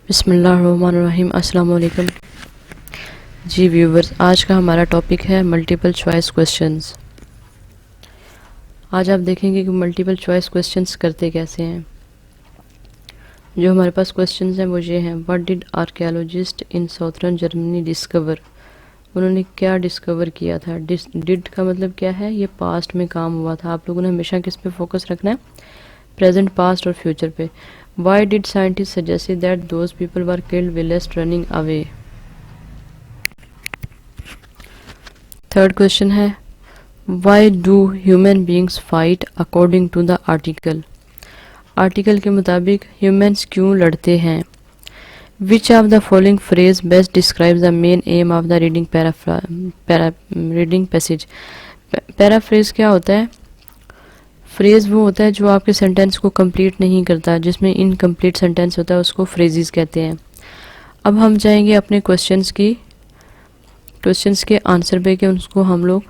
बिस्मिल्लाहिर्रहमानिर्रहीम। अस्सलाम वालेकुम जी व्यूवर्स, आज का हमारा टॉपिक है मल्टीपल चॉइस क्वेश्चंस। आज आप देखेंगे कि मल्टीपल चॉइस क्वेश्चंस करते कैसे हैं। जो हमारे पास क्वेश्चंस हैं वो ये हैं, what did archaeologist in southern Germany discover. उन्होंने क्या डिस्कवर किया था। डिड का मतलब क्या है, ये पास्ट में काम हुआ था। आप लोगों ने हमेशा किस पे फोकस रखना है, प्रेजेंट, पास्ट और फ्यूचर पे। Why did scientists suggest that those people were killed whilst running away? Third question है, Why do human beings fight according to the article? Article के मुताबिक ह्यूमंस क्यों लड़ते हैं। Which of the following phrase best describes the main aim of the reading passage? Paraphrase क्या होता है। Phrase वो होता है जो आपके सेंटेंस को कंप्लीट नहीं करता, जिसमें इनकम्प्लीट सेंटेंस होता है, उसको फ्रेजेस कहते हैं। अब हम जाएंगे अपने क्वेश्चंस के आंसर पे कि उसको हम लोग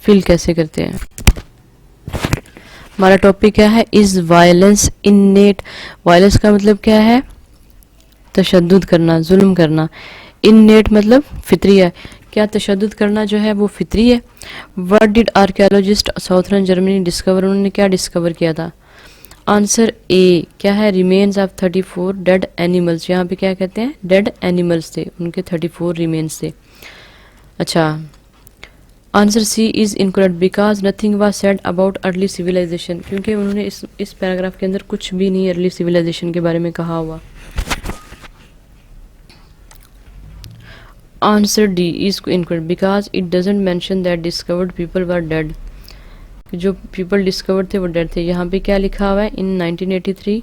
फिल कैसे करते हैं। हमारा टॉपिक क्या है, इज़ वायलेंस इन्नेट। वायलेंस का मतलब क्या है, तशद्दुद करना, जुल्म करना। इन्नेट मतलब फितरी है। क्या तशद्दुद करना जो है वो फितरी है। What did archaeologist southern Germany discover, उन्होंने क्या डिस्कवर किया था। आंसर ए क्या है, रिमेन्स ऑफ 34 डेड एनिमल्स। यहाँ पे क्या कहते हैं, डेड एनिमल्स थे, उनके 34 रिमेन्स थे। अच्छा, answer C is incorrect because nothing was said about early civilisation, क्योंकि उन्होंने इस पैराग्राफ के अंदर कुछ भी नहीं अर्ली सिविलाइजेशन के बारे में कहा हुआ। Answer D is incorrect because it doesn't mention that discovered people were dead. जो पीपल डिस्कवर्ड थे वो डेड थे। यहाँ पे क्या लिखा हुआ है, इन 1983।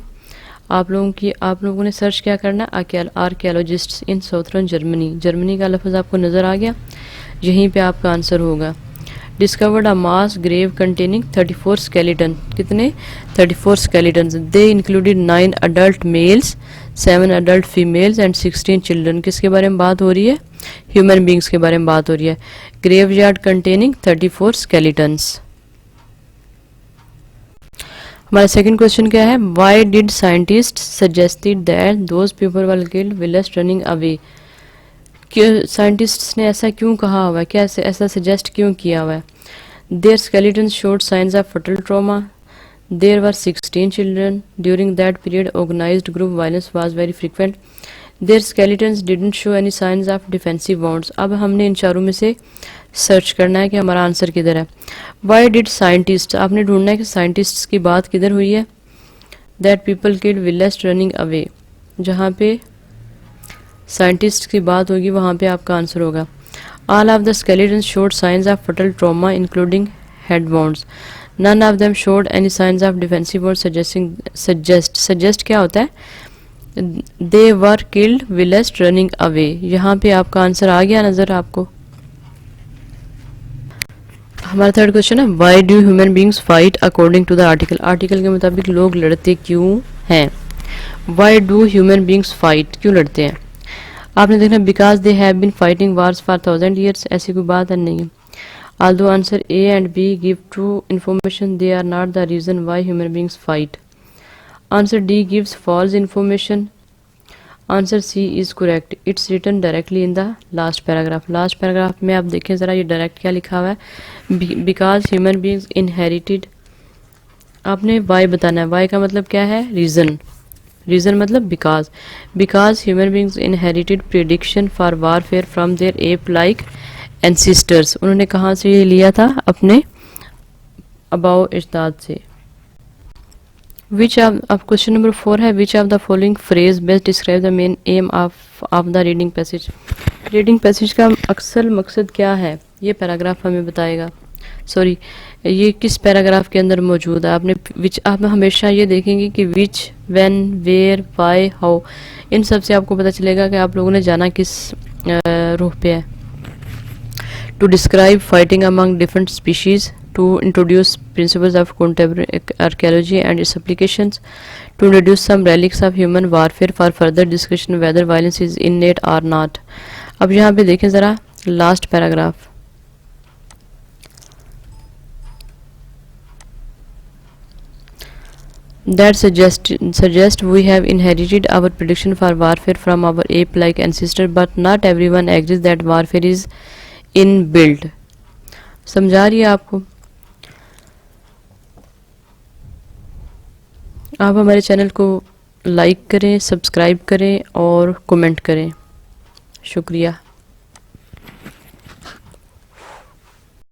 आप लोगों ने सर्च क्या करना, आर्कियोलॉजिस्ट्स इन साउथर्न जर्मनी। जर्मनी का लफ्ज़ आपको नज़र आ गया, यहीं पे आपका आंसर होगा। Discovered a mass grave containing 34 skeleton. कितने, 34 skeleton. They included 9 adult males, 7 adult females and 16 children. किसके बारे में बात हो रही है, ह्यूमन बींग्स के बारे में बात हो रही है। Graveyard containing 34 skeletons. हमारा सेकंड क्वेश्चन क्या है, why did scientist suggested that those people were killed whilst running away. Scientists ने ऐसा क्यों कहा हुआ है, क्या ऐसा सजेस्ट क्यों किया हुआ है। Their skeleton showed signs of fatal trauma. There were 16 children during that period. Organised group violence was very frequent. Their skeletons didn't show any signs of defensive wounds. अब हमने इन चारों में से सर्च करना है कि हमारा आंसर किधर है। वाई डिड साइंटिस्ट, आपने ढूंढना है कि साइंटिस्ट्स की बात किधर हुई है। That people killed whilst running away, जहाँ पे साइंटिस्ट की बात होगी वहाँ पे आपका आंसर होगा। All of the skeletons showed signs of fatal trauma including head wounds. None of them showed any signs of defensive wounds suggest क्या होता है, they were killed whilst running away. यहाँ पे आपका आंसर आ गया नजर आपको। हमारा थर्ड क्वेश्चन है, why do human beings fight according to the article. Article के मुताबिक लोग लड़ते क्यों हैं। Why do human beings fight, क्यों लड़ते हैं। आपने देखना, because they have been fighting wars for 1000 years. ऐसी कोई बात है नहीं। Although answer A and B give true information, they are not the reason why human beings fight. Answer D gives false information. Answer C is correct, it's written directly in the last paragraph. Last paragraph में आप देखें ज़रा, ये direct क्या लिखा हुआ है, because human beings inherited. आपने वाई बताना है, वाई का मतलब क्या है, रीज़न। रीज़न मतलब because human beings inherited prediction for warfare from their ape like ancestors. उन्होंने कहाँ से ये लिया था, अपने अबाव इज्दाद से। विच ऑफ क्वेश्चन नंबर 4 है, which of the following phrase best describe the main M of the reading passage. Reading passage का अक्सर मकसद क्या है, ये पैराग्राफ हमें बताएगा। सॉरी, ये किस पैराग्राफ के अंदर मौजूद है। आपने विच, आप हमेशा ये देखेंगे कि विच, व्हेन, वेयर, व्हाई, हाउ, इन सब से आपको पता चलेगा कि आप लोगों ने जाना किस रूह पे है। To describe fighting among different species, to introduce principles of contemporary archaeology and its applications, to introduce some relics of human warfare for further discussion whether violence is innate or not. अब यहाँ पे देखें ज़रा last paragraph. that suggest we have inherited our prediction for warfare from our ape-like ancestor, but not everyone agrees that warfare is inbuilt. समझा रही है आपको? आप हमारे चैनल को लाइक करें, सब्सक्राइब करें और कमेंट करें। शुक्रिया।